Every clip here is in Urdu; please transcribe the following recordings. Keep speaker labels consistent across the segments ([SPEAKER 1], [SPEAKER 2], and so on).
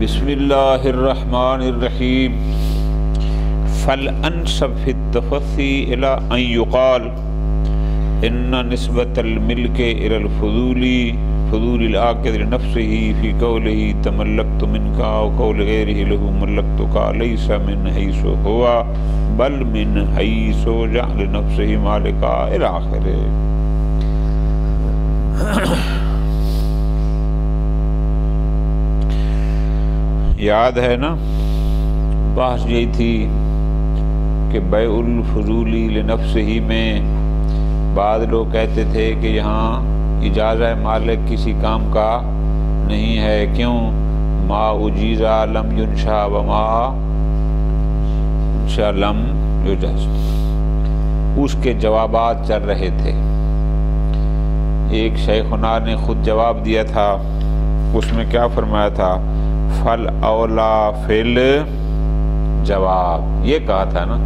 [SPEAKER 1] بسم اللہ الرحمن الرحیم فالانسب فی التفصی الی ان یقال ان نسبت الملک الی الفضولی فضول العاقد لنفسه فی قوله تملکت منک و قول غیره له ملکتک لیس من حیث ہوا بل من حیث جعل نفسه مالکا الی آخرہ۔ یاد ہے نا، بحث یہی تھی کہ بیع الفضولی لنفسہ میں بعض لوگ کہتے تھے کہ یہاں اجازہ مالک کسی کام کا نہیں ہے، کیوں؟ ما اجیزہ لم ینشا وما انشا لم یجاز۔ اس کے جوابات چل رہے تھے۔ ایک شیخنا نے خود جواب دیا تھا، اس میں کیا فرمایا تھا؟ فل اولا فل جواب، یہ کہا تھا نا۔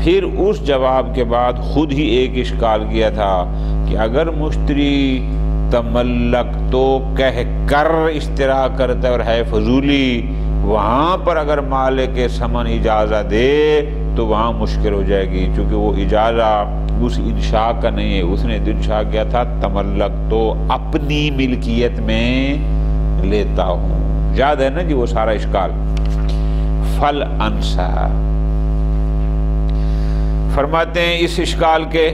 [SPEAKER 1] پھر اس جواب کے بعد خود ہی ایک اشکال کیا تھا کہ اگر مشتری تملک تو کہہ کر اشترا کرتا اور ہے فضولی، وہاں پر اگر مالک ثمن اجازہ دے تو وہاں مشکل ہو جائے گی، چونکہ وہ اجازہ اس انشاء کا نہیں ہے۔ اس نے انشاء کیا تھا تملک تو اپنی ملکیت میں لیتا ہوں۔ یاد ہے نا جی وہ سارا اشکال۔ فل انسا فرماتے ہیں اس اشکال کے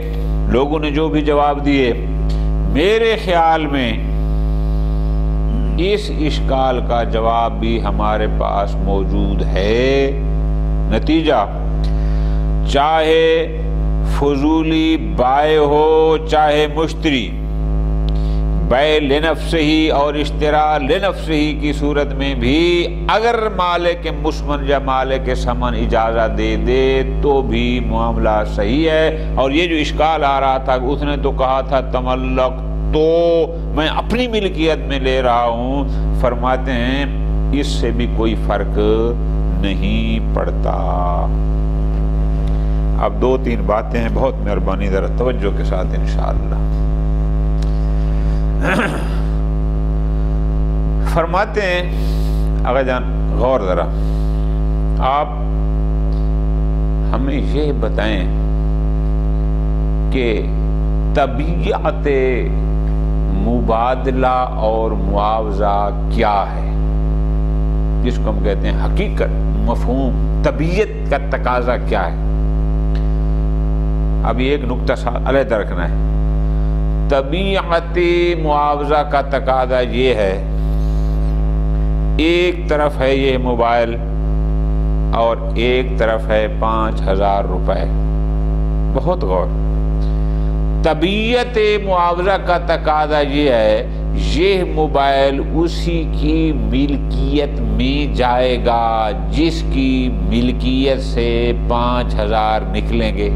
[SPEAKER 1] لوگوں نے جو بھی جواب دیے، میرے خیال میں اس اشکال کا جواب بھی ہمارے پاس موجود ہے۔ نتیجہ، چاہے فضولی بائع ہو چاہے مشتری، بیع لنفسہ اور اشتراء لنفسہ کی صورت میں بھی اگر مالک مسمن یا مالک ثمن اجازہ دے دے تو بھی معاملہ صحیح ہے۔ اور یہ جو اشکال آ رہا تھا، اس نے تو کہا تھا تملک تو میں اپنی ملکیت میں لے رہا ہوں، فرماتے ہیں اس سے بھی کوئی فرق نہیں پڑتا۔ اب دو تین باتیں ہیں، بہت مہربانی ذرا توجہ کے ساتھ انشاءاللہ۔ فرماتے ہیں آقا جان، غور ذرا، آپ ہمیں یہ بتائیں کہ طبیعت مبادلہ اور معاوضہ کیا ہے، جس کو ہم کہتے ہیں حقیقت، مفہوم، طبیعت کا تقاضا کیا ہے۔ اب ایک نقطہ علیحدہ رکھنا ہے۔ طبیعت معاوضہ کا تقاضا یہ ہے، ایک طرف ہے یہ موبائل اور ایک طرف ہے 5000 روپے۔ بہت غور، طبیعت معاوضہ کا تقاضا یہ ہے، یہ موبائل اسی کی ملکیت میں جائے گا جس کی ملکیت سے 5000 نکلیں گے،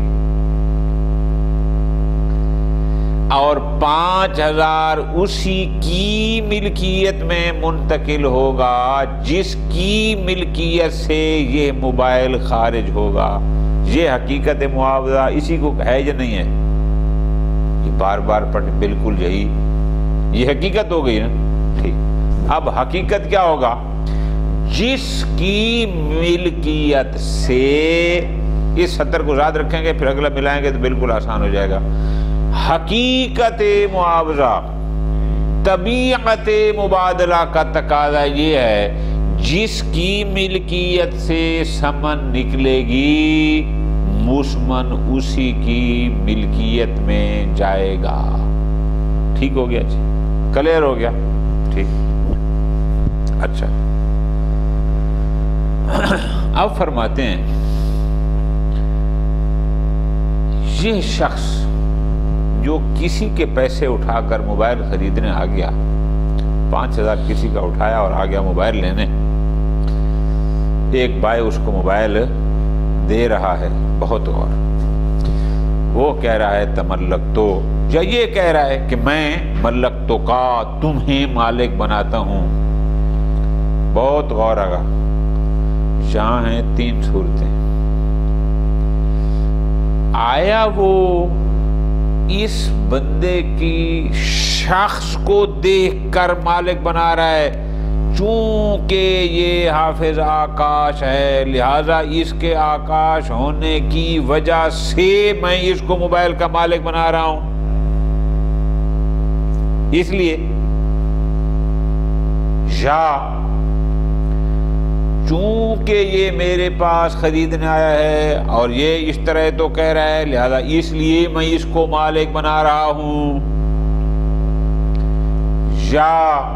[SPEAKER 1] اور 5000 اسی کی ملکیت میں منتقل ہوگا جس کی ملکیت سے یہ موبائل خارج ہوگا۔ یہ حقیقت معاوضہ اسی کو ہے یا نہیں ہے؟ یہ بار بار پڑھ، بالکل یہی، یہ حقیقت ہو گئی نا۔ ٹھیک، اب حقیقت کیا ہوگا؟ جس کی ملکیت سے، اس سطر کو یاد رکھیں گے پھر اگلا ملائیں گے تو بالکل آسان ہو جائے گا۔ حقیقت معاوضہ، طبیعت مبادلہ کا تقاضا یہ ہے، جس کی ملکیت سے ثمن نکلے گی مسمن اسی کی ملکیت میں جائے گا۔ ٹھیک ہو گیا جی؟ کلیئر ہو گیا؟ ٹھیک، اچھا۔ اب فرماتے ہیں یہ شخص جو کسی کے پیسے اٹھا کر موبائل خریدنے آ گیا، 5000 کسی کا اٹھایا اور آ گیا موبائل لینے، ایک بھائی اس کو موبائل دے رہا ہے، بہت غور، وہ کہہ رہا ہے تملک تو، یا یہ کہہ رہا ہے کہ میں ملک تو کا تمہیں مالک بناتا ہوں۔ بہت غور آگا، یہاں ہیں 3 صورتیں۔ آیا وہ اس بندے کی شخص کو دیکھ کر مالک بنا رہا ہے، چونکہ یہ حافظ آکاش ہے لہذا اس کے آکاش ہونے کی وجہ سے میں اس کو موبائل کا مالک بنا رہا ہوں، اس لیے یا چونکہ یہ میرے پاس خریدنے آیا ہے اور یہ اس طرح تو کہہ رہا ہے لہذا اس لیے میں اس کو مالک بنا رہا ہوں، یا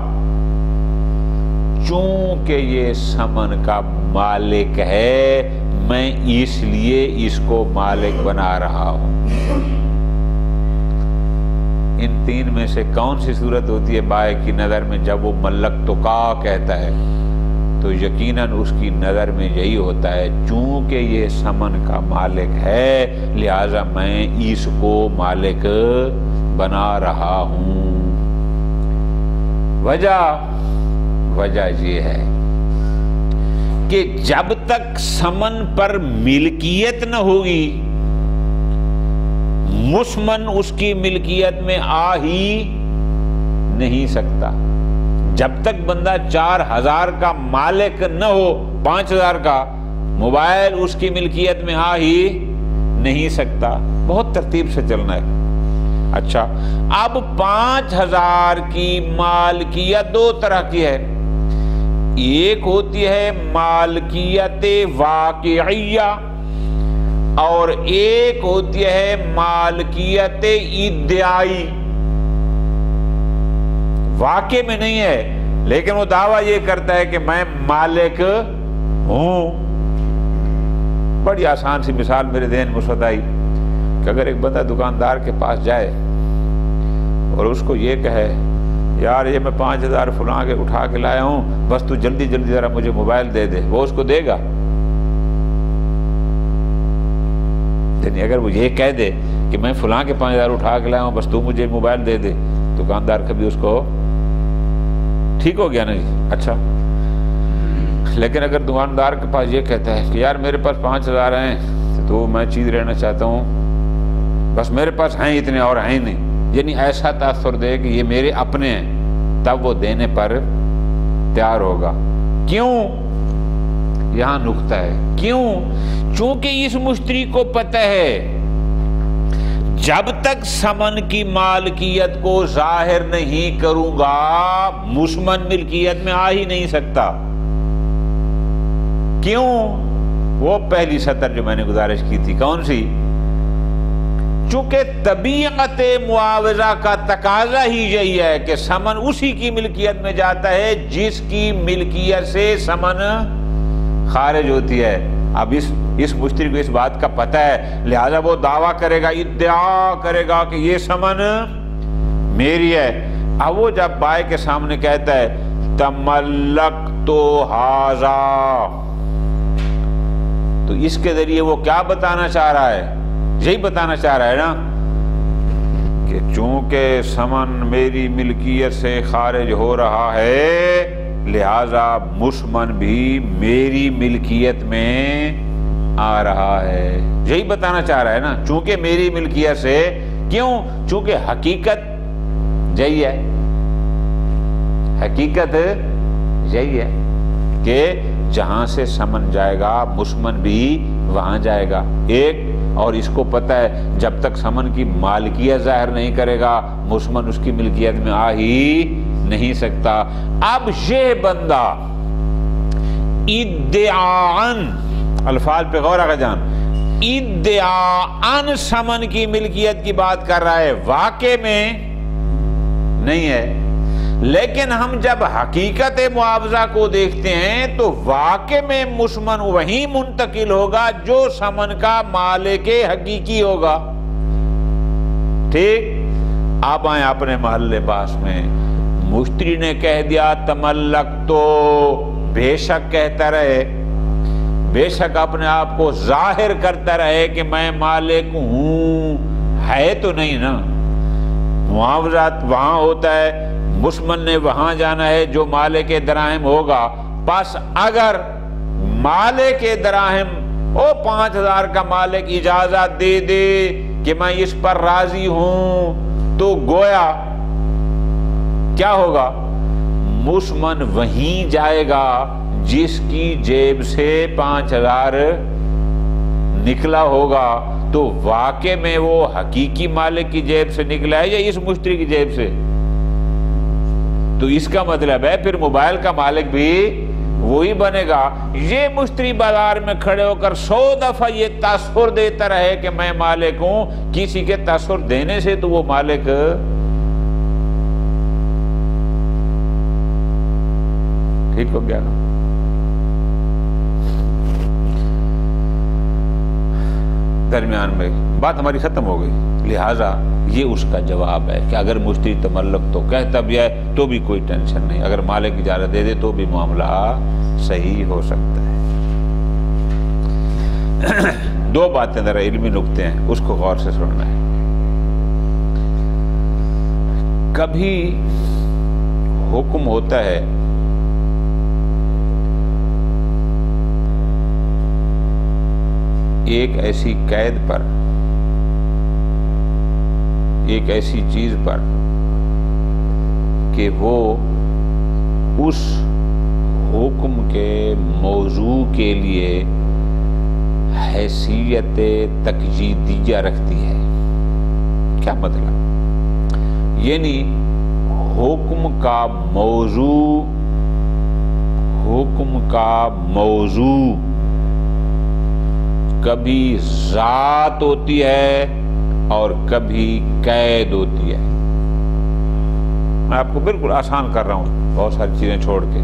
[SPEAKER 1] چونکہ یہ سمن کا مالک ہے میں اس لیے اس کو مالک بنا رہا ہوں۔ ان تین میں سے کون سی صورت ہوتی ہے بائے کی نظر میں جب وہ ملکتکا کہتا ہے؟ تو یقیناً اس کی نظر میں یہی ہوتا ہے چونکہ یہ سمن کا مالک ہے لہذا میں اس کو مالک بنا رہا ہوں۔ وجہ یہ ہے کہ جب تک سمن پر ملکیت نہ ہوگی مسمن اس کی ملکیت میں آ ہی نہیں سکتا۔ جب تک بندہ 4000 کا مالک نہ ہو 5000 کا موبائل اس کی ملکیت میں آ ہی نہیں سکتا۔ بہت ترتیب سے چلنا ہے۔ اچھا اب 5000 کی مالکیت دو طرح کی ہے، ایک ہوتی ہے مالکیت واقعیہ اور ایک ہوتی ہے مالکیت ادعائی۔ واقع میں نہیں ہے لیکن وہ دعویٰ یہ کرتا ہے کہ میں مالک ہوں۔ بڑی آسان سی مثال میرے ذہن میں اس وقت آئی کہ اگر ایک بندہ دکاندار کے پاس جائے اور اس کو یہ کہے یار یہ میں 5000 فلاں کے اٹھا کے لایا ہوں بس تو جلدی جلدی ذرا مجھے موبائل دے دے، وہ اس کو دے گا؟ یعنی اگر وہ یہ کہہ دے کہ میں فلاں کے 5000 اٹھا کے لایا ہوں بس تو مجھے موبائل دے دے، دکاندار کبھی اس کو ٹھیک ہو گیا نا جی؟ اچھا لیکن اگر دکاندار کے پاس یہ کہتا ہے کہ یار میرے پاس 5000 ہیں تو میں چیز رہنا چاہتا ہوں بس میرے پاس ہیں اتنے اور ہیں نہیں، یعنی ایسا تاثر دے کہ یہ میرے اپنے ہیں، تب وہ دینے پر تیار ہوگا۔ کیوں؟ یہاں نقطہ ہے، کیوں؟ چونکہ اس مشتری کو پتہ ہے جب تک سمن کی مالکیت کو ظاہر نہیں کروں گا مسمن ملکیت میں آ ہی نہیں سکتا۔ کیوں؟ وہ پہلی سطر جو میں نے گزارش کی تھی، کون سی؟ چونکہ طبیعت معاوضہ کا تقاضا ہی یہی ہے کہ سمن اسی کی ملکیت میں جاتا ہے جس کی ملکیت سے سمن خارج ہوتی ہے۔ اب اس مشتری کو اس بات کا پتہ ہے لہذا وہ دعویٰ کرے گا، ادعا کرے گا کہ یہ سمن میری ہے۔ اب وہ جب بائے کے سامنے کہتا ہے تملک تو ہاذا، تو اس کے ذریعے وہ کیا بتانا چاہ رہا ہے؟ یہی بتانا چاہ رہا ہے نا کہ چونکہ سمن میری ملکیت سے خارج ہو رہا ہے لہذا مسمن بھی میری ملکیت میں آ رہا ہے، یہی بتانا چاہ رہا ہے نا، چونکہ میری ملکیت سے۔ کیوں؟ چونکہ حقیقت یہی ہے، حقیقت یہی ہے کہ جہاں سے سمن جائے گا مسمن بھی وہاں جائے گا۔ ایک اور اس کو پتہ ہے جب تک سمن کی مالکیت ظاہر نہیں کرے گا مسمن اس کی ملکیت میں آ ہی نہیں سکتا۔ اب یہ بندہ ادعاً، الفاظ پہ غور آقا جان، ادعاً سمن کی ملکیت کی بات کر رہا ہے، واقع میں نہیں ہے۔ لیکن ہم جب حقیقت معاوضہ کو دیکھتے ہیں تو واقع میں مسمن وہیں منتقل ہوگا جو سمن کا مالک حقیقی ہوگا۔ ٹھیک؟ آپ آئیں اپنے محل باس میں، مشتری نے کہہ دیا تملک تو، بے شک کہتا رہے، بے شک اپنے آپ کو ظاہر کرتا رہے کہ میں مالک ہوں، ہے تو نہیں نا۔ معاوضات وہاں ہوتا ہے، مسمن نے وہاں جانا ہے جو مالک دراہم ہوگا۔ پس اگر مالک دراہم او 5000 کا مالک اجازت دے دے کہ میں اس پر راضی ہوں تو گویا کیا ہوگا؟ مسمن وہیں جائے گا جس کی جیب سے 5,000 نکلا ہوگا، تو واقع میں وہ حقیقی مالک کی جیب سے نکلا ہے یا اس مشتری کی جیب سے؟ تو اس کا مطلب ہے پھر موبائل کا مالک بھی وہی بنے گا۔ یہ مشتری بازار میں کھڑے ہو کر 100 دفعہ یہ تاثر دیتا رہے کہ میں مالک ہوں، کسی کے تاثر دینے سے تو وہ مالک ٹھیک ہو گیا نا۔ درمیان میں بات ہماری ختم ہو گئی، لہٰذا یہ اس کا جواب ہے کہ اگر مشتری تملک تو کہتا بھی ہے تو بھی کوئی ٹینشن نہیں، اگر مالک اجازت دے دے تو بھی معاملہ صحیح ہو سکتا ہے۔ دو باتیں ذرا علمی نکتے ہیں، اس کو غور سے سننا ہے۔ کبھی حکم ہوتا ہے ایک ایسی قید پر، ایک ایسی چیز پر کہ وہ اس حکم کے موضوع کے لیے حیثیت تقییدیہ رکھتی ہے۔ کیا مطلب؟ یعنی حکم کا موضوع کبھی ذات ہوتی ہے اور کبھی قید ہوتی ہے۔ میں آپ کو بالکل آسان کر رہا ہوں بہت ساری چیزیں چھوڑ کے۔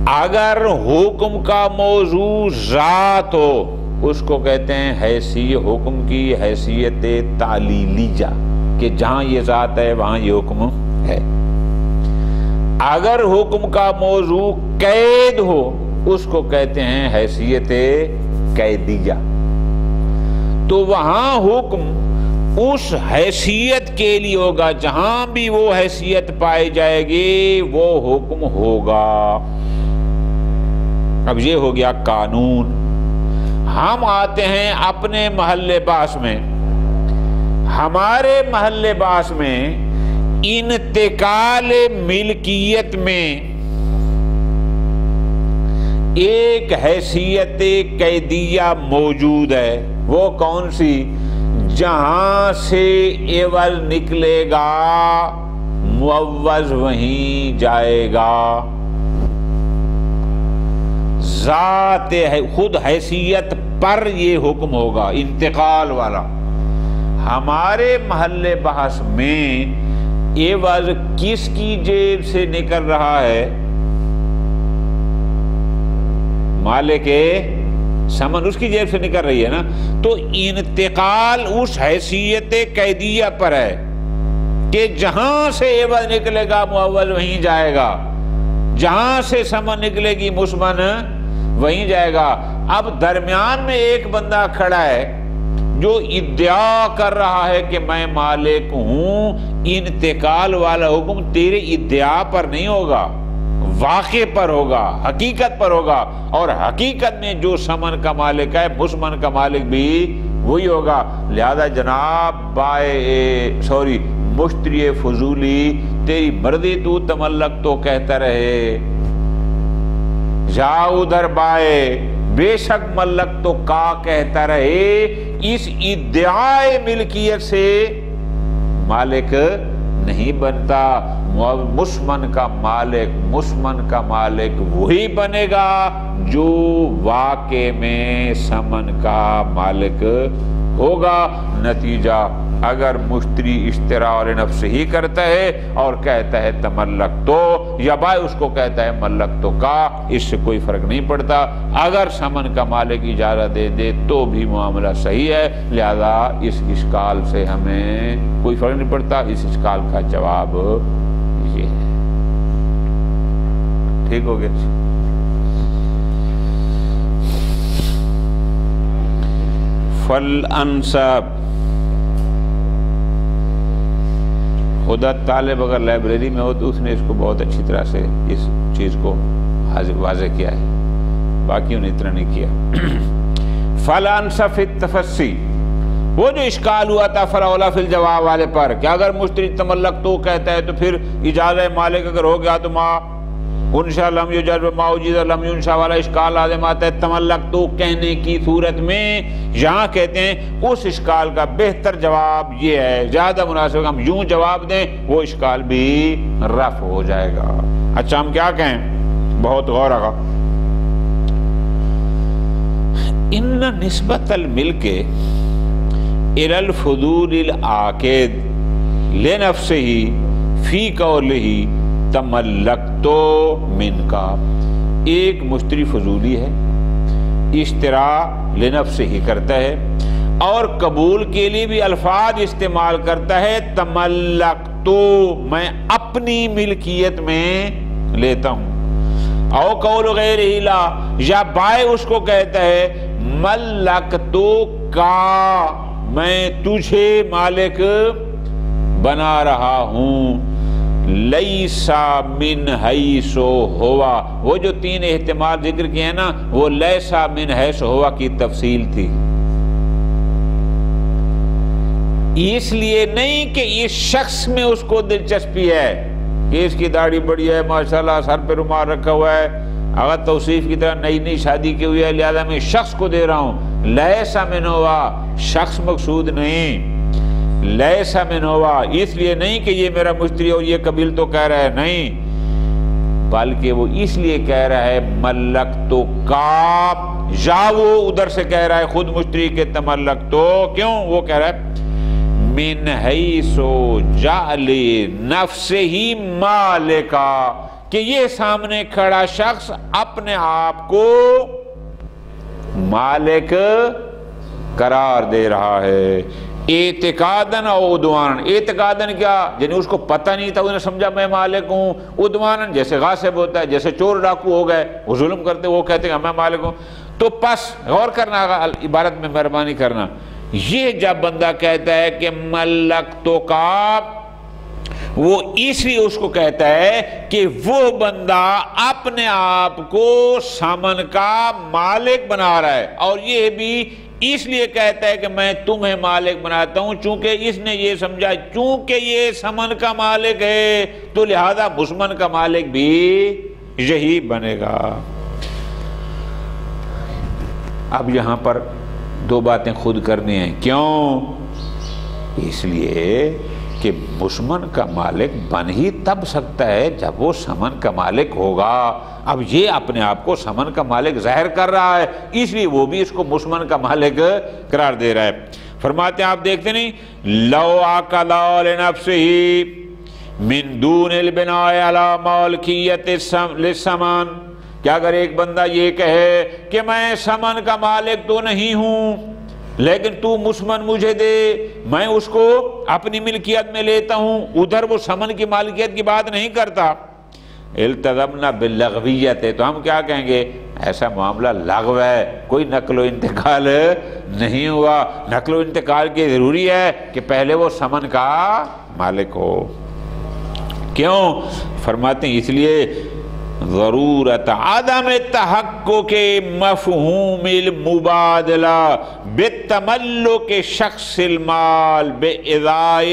[SPEAKER 1] اگر حکم کا موضوع ذات ہو اس کو کہتے ہیں حیثیت، حکم کی حیثیت تعلیلیہ، کہ جہاں یہ ذات ہے وہاں یہ حکم ہے۔ اگر حکم کا موضوع قید ہو اس کو کہتے ہیں حیثیت قیدیہ۔ تو وہاں حکم اس حیثیت کے لیے ہوگا، جہاں بھی وہ حیثیت پائی جائے گی وہ حکم ہوگا۔ اب یہ ہو گیا قانون۔ ہم آتے ہیں اپنے محلِ باس میں، ہمارے محلِ باس میں انتقال ملکیت میں ایک حیثیت قیدیہ موجود ہے۔ وہ کون سی؟ جہاں سے عوض نکلے گا معوض وہیں جائے گا۔ ذات خود حیثیت پر یہ حکم ہوگا انتقال والا۔ ہمارے محلِ بحث میں عوض کس کی جیب سے نکل رہا ہے؟ مالک ثمن اس کی جیب سے نکل رہی ہے نا۔ تو انتقال اس حیثیت قیدیہ پر ہے کہ جہاں سے عوض نکلے گا معوض وہیں جائے گا، جہاں سے ثمن نکلے گی مسمن وہیں جائے گا۔ اب درمیان میں ایک بندہ کھڑا ہے جو ادعا کر رہا ہے کہ میں مالک ہوں، انتقال والا حکم تیرے ادعا پر نہیں ہوگا، واقع پر ہوگا، حقیقت پر ہوگا، اور حقیقت میں جو ثمن کا مالک ہے مسمن کا مالک بھی وہی ہوگا۔ لہذا جناب مشتری فضولی تیری مرضی تو تملک تو کہتا رہے، جا ادھر بائے بے شک ملک تو کا کہتا رہے، اس ادعائے ملکیت سے مالک نہیں بنتا۔ مسمن کا مالک وہی بنے گا جو واقع میں ثمن کا مالک ہوگا۔ نتیجہ اگر مشتری اشتراء نفس ہی کرتا ہے اور کہتا ہے تملک تو، یا بھائی اس کو کہتا ہے ملک تو کا، اس سے کوئی فرق نہیں پڑتا۔ اگر ثمن کا مالک اجازت دے دے تو بھی معاملہ صحیح ہے۔ لہذا اس اشکال سے ہمیں کوئی فرق نہیں پڑتا۔ اس اشکال کا جواب یہ ہے۔ ٹھیک ہو گیا؟ فالانساب، خدا طالب اگر لائبریری میں ہو تو اس نے اس کو بہت اچھی طرح سے اس چیز کو واضح کیا ہے، باقیوں نے اتنا نہیں کیا۔ فالانساب فی التفصی، وہ جو اشکال ہوا تھا فلولا فی الجواب والے پر کہ اگر مشتری تملک تو کہتا ہے تو پھر اجازہ مالک اگر ہو گیا تو ما انشاء لم یجر ما وجد لم ینشا والا اشکال لازم آتا ہے تملک تو کہنے کی صورت میں۔ یہاں کہتے ہیں اس اشکال کا بہتر جواب یہ ہے، زیادہ مناسب ہم یوں جواب دیں وہ اشکال بھی رفع ہو جائے گا۔ اچھا ہم کیا کہیں؟ بہت غور رکھا، ان نسبت الملک الی الفضول العاقد لنفسه فی قولہ تملکتو من کا، ایک مشتری فضولی ہے، اشترا لنفسہ ہی کرتا ہے اور قبول کے لیے بھی الفاظ استعمال کرتا ہے تملکتو، میں اپنی ملکیت میں لیتا ہوں، او قول غیر لا، یا بائے اس کو کہتا ہے ملکتو کا، میں تجھے مالک بنا رہا ہوں، لیسا من حیث ہوا، وہ جو تین احتمال ذکر کیے ہیں نا وہ لیسا من حیث ہوا کی تفصیل تھی، اس لیے نہیں کہ اس شخص میں اس کو دلچسپی ہے کہ اس کی داڑھی بڑی ہے ماشاءاللہ، سر پہ رومال رکھا ہوا ہے، اگر توصیف کی طرح نئی نئی شادی کی ہوئی ہے لہذا میں شخص کو دے رہا ہوں، لیسا من ہوا، شخص مقصود نہیں، لیسا من ہوا اس لیے نہیں کہ یہ میرا مشتری اور یہ قبیل تو کہہ رہا ہے، نہیں، بلکہ وہ اس لیے کہہ رہا ہے ملک تو کا، یا وہ ادھر سے کہہ رہا ہے خود مشتری کے تملک تو، کیوں وہ کہہ رہا ہے من حیث جعل نفسہ مالکا، کہ یہ سامنے کھڑا شخص اپنے آپ کو مالک قرار دے رہا ہے، اعتقاداً او عدواناً، اعتقاداً کیا یعنی اس کو پتہ نہیں تھا، انہیں سمجھا میں مالک ہوں، عدواناً جیسے غاصب ہوتا ہے، جیسے چور ڈاکو ہو گئے وہ ظلم کرتے وہ کہتے ہیں میں مالک ہوں، تو پس غور کرنا عبارت میں مہربانی کرنا، یہ جب بندہ کہتا ہے کہ ملک تو کا، وہ اس لیے اس کو کہتا ہے کہ وہ بندہ اپنے آپ کو سمن کا مالک بنا رہا ہے، اور یہ بھی اس لیے کہتا ہے کہ میں تمہیں مالک بناتا ہوں چونکہ اس نے یہ سمجھا چونکہ یہ سمن کا مالک ہے تو لہذا مسمن کا مالک بھی یہی بنے گا۔ اب یہاں پر دو باتیں خود کرنی ہیں، کیوں؟ اس لیے کہ مسمن کا مالک بن ہی تب سکتا ہے جب وہ سمن کا مالک ہوگا، اب یہ اپنے آپ کو سمن کا مالک ظاہر کر رہا ہے اس لیے وہ بھی اس کو مسمن کا مالک قرار دے رہا ہے۔ فرماتے ہیں آپ دیکھتے نہیں لو عقلا لنفسہ من دون البناء علی مالکیت للثمن، کہ اگر ایک بندہ یہ کہے کہ میں سمن کا مالک تو نہیں ہوں لیکن تو مسمن مجھے دے، میں اس کو اپنی ملکیت میں لیتا ہوں، ادھر وہ سمن کی مالکیت کی بات نہیں کرتا، التزمنا باللغویت ہے، تو ہم کیا کہیں گے ایسا معاملہ لغو ہے، کوئی نقل و انتقال نہیں ہوا، نقل و انتقال کی ضروری ہے کہ پہلے وہ سمن کا مالک ہو۔ کیوں؟ فرماتے ہیں اس لیے ضرورت عدم تحقق مفہوم المبادلہ بالتملک شخص المال بإضاء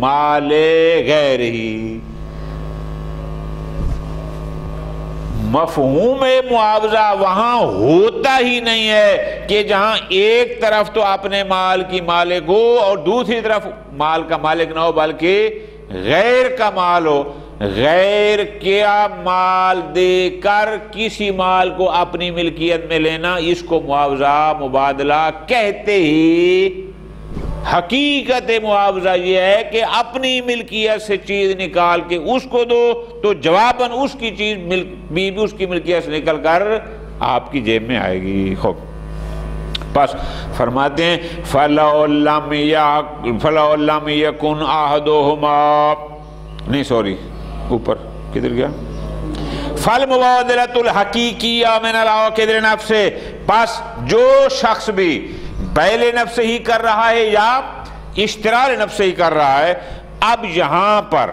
[SPEAKER 1] مال غیرہ، مفہوم معاوضہ وہاں ہوتا ہی نہیں ہے کہ جہاں ایک طرف تو اپنے مال کی مالک ہو اور دوسری طرف مال کا مالک نہ ہو بلکہ غیر کا مال ہو، غیر کیا مال دے کر کسی مال کو اپنی ملکیت میں لینا، اس کو معاوضہ مبادلہ کہتے ہی۔ حقیقت معاوضہ یہ ہے کہ اپنی ملکیت سے چیز نکال کے اس کو دو تو جواباً اس کی چیز بھی اس کی ملکیت سے نکل کر آپ کی جیب میں آئے گی۔ خوب پس فرماتے ہیں فَلَوْ لَمْ يَكُنْ أَحَدُهُمَا، نہیں سوری اوپر کدھر گیا، فَالْمُبَادِلَةُ الْحَقِيقِيَّةُ مِنَ الْعَوَاقِدِ النَّفْسِ، پس جو شخص بھی بیل نفس ہی کر رہا ہے یا اشترار نفس ہی کر رہا ہے، اب یہاں پر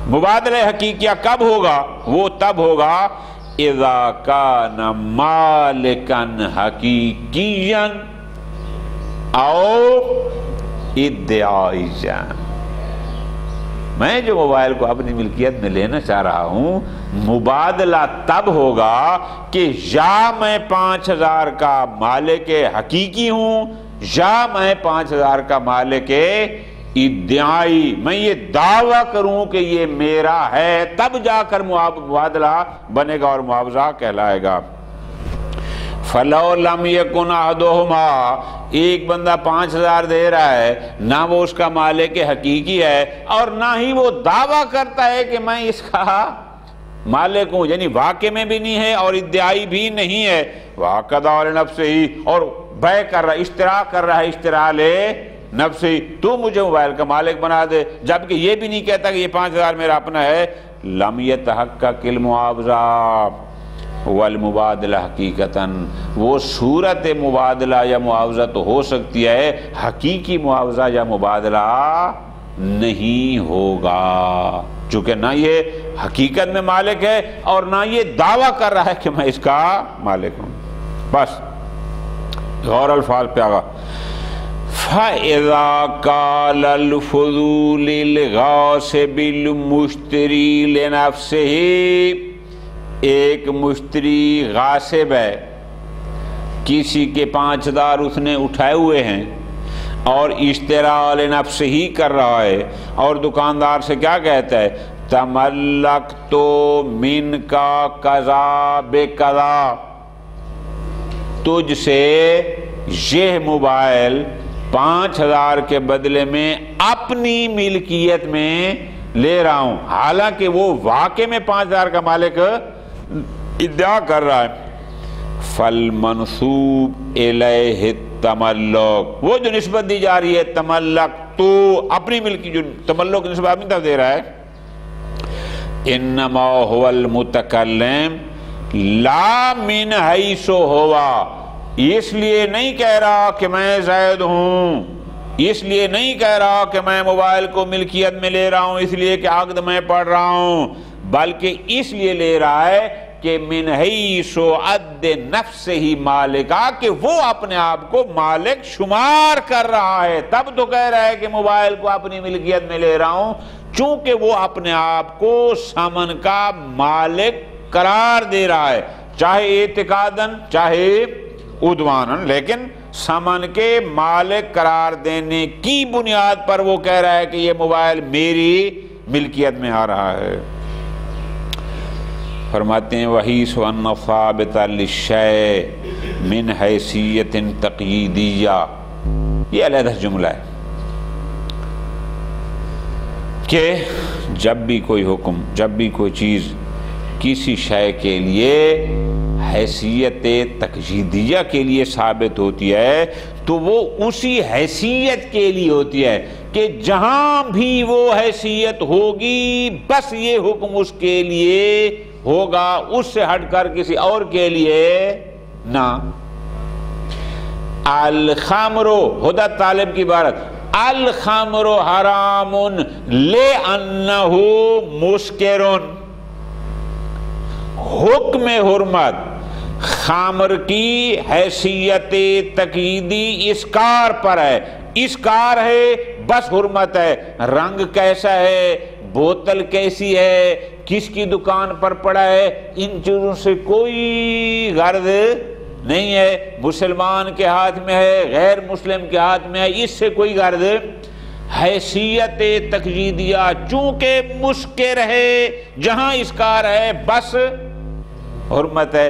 [SPEAKER 1] مبادلہ حقیقیہ کب ہوگا؟ وہ تب ہوگا اذا کان مالکا حقیقیا، او ادعائیہ، میں جو موبائل کو اپنی ملکیت میں لینا چاہ رہا ہوں، مبادلہ تب ہوگا کہ یا میں 5000 کا مالک حقیقی ہوں یا میں 5000 کا مالک ادعائی، میں یہ دعویٰ کروں کہ یہ میرا ہے، تب جا کر مبادلہ بنے گا اور معاوضہ کہلائے گا۔ فَلَوْ لَمْ يَكُنْ أَحَدُهُمَا، ایک بندہ 5000 دے رہا ہے، نہ وہ اس کا مالک حقیقی ہے اور نہ ہی وہ دعویٰ کرتا ہے کہ میں اس کا مالک ہوں، یعنی واقع میں بھی نہیں ہے اور ادعائی بھی نہیں ہے، وَعَقَدَ لِنَفْسِهِ، اور بیع کر رہا ہے، اشتراک کر رہا ہے، اشتراء نفسی، تو مجھے موبائل کا مالک بنا دے، جبکہ یہ بھی نہیں کہتا کہ یہ 5000 میرا اپنا ہے، لم يتحقق المعاوضہ والمبادلہ حقیقتاً، وہ صورت مبادلہ یا معاوضہ تو ہو سکتی ہے، حقیقی معاوضہ یا مبادلہ نہیں ہوگا، چونکہ نہ یہ حقیقت میں مالک ہے اور نہ یہ دعویٰ کر رہا ہے کہ میں اس کا مالک ہوں۔ بس غور الفاظ پہ آگا، فَإِذَا قَالَ الْفُضُولِ الْغَاصِبِ الْمُشْتَرِي لِنَفْسِهِ، ایک مشتری غاصب ہے، کسی کے 5000 اس نے اٹھائے ہوئے ہیں اور اشتراء لنفسہ کر رہا ہے، اور دکاندار سے کیا کہتا ہے، تملکت من کا قضا بقضا، تجھ سے یہ موبائل 5000 کے بدلے میں اپنی ملکیت میں لے رہا ہوں، حالانکہ وہ واقع میں 5000 کا مالک ادعا کر رہا ہے۔ فالمنسوب الیہ التملک، وہ جو نسبت دی جا رہی ہے تملک، تو اپنی ملکی، جو تملک کی نسبت اپنی طرف دے رہا ہے، انما هو المتکلم لا من حیث ہوا، اس لیے نہیں کہہ رہا کہ میں زید ہوں، اس لیے نہیں کہہ رہا کہ میں موبائل کو ملکیت میں لے رہا ہوں اس لیے کہ عقد میں پڑھ رہا ہوں، بلکہ اس لیے لے رہا ہے کہ من حیث عد نفسہ مالکا، کہ وہ اپنے آپ کو مالک شمار کر رہا ہے، تب تو کہہ رہا ہے کہ موبائل کو اپنی ملکیت میں لے رہا ہوں، چونکہ وہ اپنے آپ کو ثمن کا مالک قرار دے رہا ہے، چاہے اعتقاداً چاہے عدواناً، لیکن ثمن کے مالک قرار دینے کی بنیاد پر وہ کہہ رہا ہے کہ یہ موبائل میری ملکیت میں آ رہا ہے۔ فرماتے ہیں وحیث ان ثابت للشیء من حیثیت تقییدیہ، یہ علیحدہ جملہ ہے کہ جب بھی کوئی حکم، جب بھی کوئی چیز کسی شے کے لیے حیثیت تقییدیہ کے لیے ثابت ہوتی ہے تو وہ اسی حیثیت کے لیے ہوتی ہے کہ جہاں بھی وہ حیثیت ہوگی بس یہ حکم اس کے لیے ہوگا، اس سے ہٹ کر کسی اور کے لیے نہ۔ الخمر، ہدى طالب کی عبارت، الخمر حرام لأنہ مسکر، حکم حرمت خمر کی حیثیت تقییدی اسکار پر ہے، اسکار ہے بس حرمت ہے، رنگ کیسا ہے، بوتل کیسی ہے، کس کی دکان پر پڑا ہے، ان چیزوں سے کوئی غرض نہیں ہے، مسلمان کے ہاتھ میں ہے، غیر مسلم کے ہاتھ میں ہے، اس سے کوئی غرض۔ حیثیت تقییدیہ چونکہ مسکر ہے، جہاں اسکار ہے بس حرمت ہے۔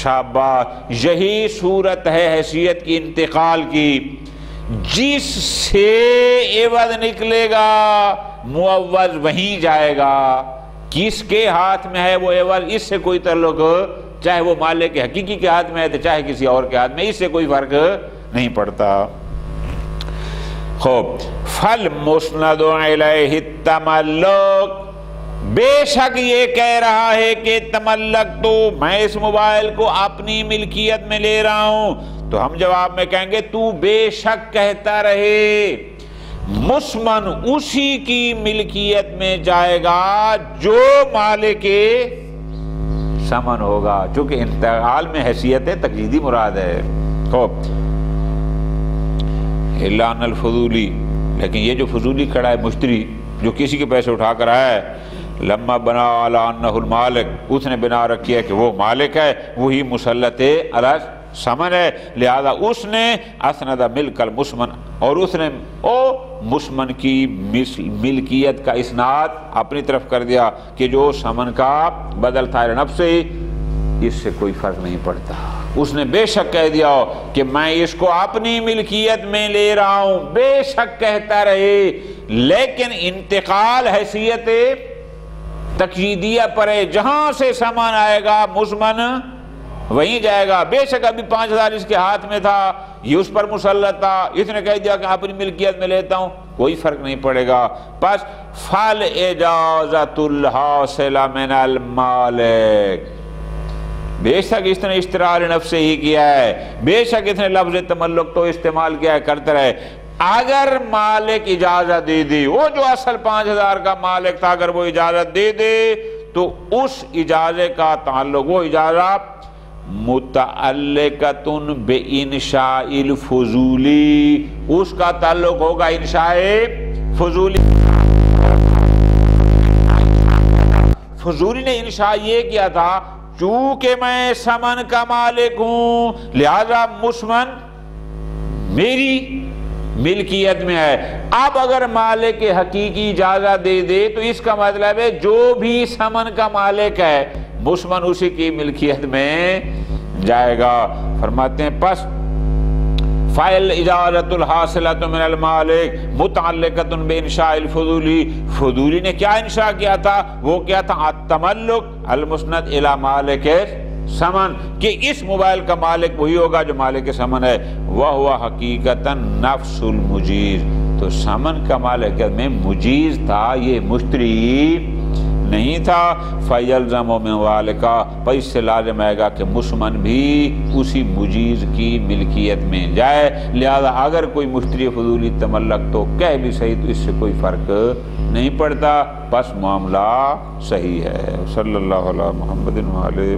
[SPEAKER 1] شاباش، یہی صورت ہے حیثیت کی انتقال کی، جس سے عوض نکلے گا معوض وہیں جائے گا، کس کے ہاتھ میں ہے وہ عوض، اس سے کوئی تعلق، چاہے وہ مالک حقیقی کے ہاتھ میں ہے تو چاہے کسی اور کے ہاتھ میں، اس سے کوئی فرق نہیں پڑتا۔ خوب، فالمسند الیہ التملک، بے شک یہ کہہ رہا ہے کہ تملک تو میں اس موبائل کو اپنی ملکیت میں لے رہا ہوں، تو ہم جواب میں کہیں گے تو بے شک کہتا رہے، مسمن اسی کی ملکیت میں جائے گا جو مالک ثمن ہوگا، چونکہ انتقال میں حیثیت تقییدی مراد ہے۔ خوب، الا ان الفضولی، لیکن یہ جو فضولی کھڑا ہے مشتری جو کسی کے پیسے اٹھا کر آیا ہے، لما بنا علی انہ المالک، اس نے بنا رکھی ہے کہ وہ مالک ہے، وہی مسلط علی ثمن ہے، لہذا اس نے اسند ملک المسمن، اور اس نے مسمن کی ملکیت کا اسناد اپنی طرف کر دیا کہ جو ثمن کا بدل تھا نفس سے، اس سے کوئی فرق نہیں پڑتا۔ اس نے بے شک کہہ دیا کہ میں اس کو اپنی ملکیت میں لے رہا ہوں، بے شک کہتا رہے، لیکن انتقال حیثیت تقییدیہ پر ہے، جہاں سے سامان آئے گا مسمن وہیں جائے گا۔ بے شک ابھی 5000 اس کے ہاتھ میں تھا، یہ اس پر مسلط تھا، اس نے کہہ دیا کہ اپنی ملکیت میں لیتا ہوں، کوئی فرق نہیں پڑے گا۔ پس فل اجازت الحاصل من المالک، بے شک اس نے اشتراء نفس ہی کیا ہے، بے شک اس نے لفظ تملک تو استعمال کیا ہے، کرتا رہے۔ اگر مالک اجازت دے دے، وہ جو اصل 5000 کا مالک تھا، اگر وہ اجازت دے دے تو اس اجازت کا تعلق، وہ اجازت متعلقۃ بانشاء الفضولی، اس کا تعلق ہوگا انشاء فضولی۔ فضولی نے انشاء یہ کیا تھا، چونکہ میں ثمن کا مالک ہوں لہذا مسمن میری ملکیت میں ہے۔ اب اگر مالک حقیقی اجازت دے دے تو اس کا مطلب ہے جو بھی ثمن کا مالک ہے مسمن اسی کی ملکیت میں جائے گا۔ فرماتے ہیں پس فائل اجازت الحاصلۃ من المالک متعلقۃ بانشاء الفضولی، فضولی نے کیا انشاء کیا تھا؟ وہ کیا تھا؟ التملک المسند الی مالک ثمن، کہ اس موبائل کا مالک وہی ہوگا جو مالک ثمن ہے، وہو حقیقتاً نفس المجیز، تو ثمن کا مالک میں مجیز تھا، یہ مشتری نہیں تھا۔ فَيَلْزَمُ مِنْ ذَلِكَ، پس اس سے لازم آئے گا کہ مسمن بھی اسی مجیز کی ملکیت میں جائے، لہذا اگر کوئی مشتری فضولی تملک تو کہہ بھی صحیح تو اس سے کوئی فرق نہیں پڑتا، بس معاملہ صحیح ہے۔ صلی اللہ علیہ محمد وعلیہ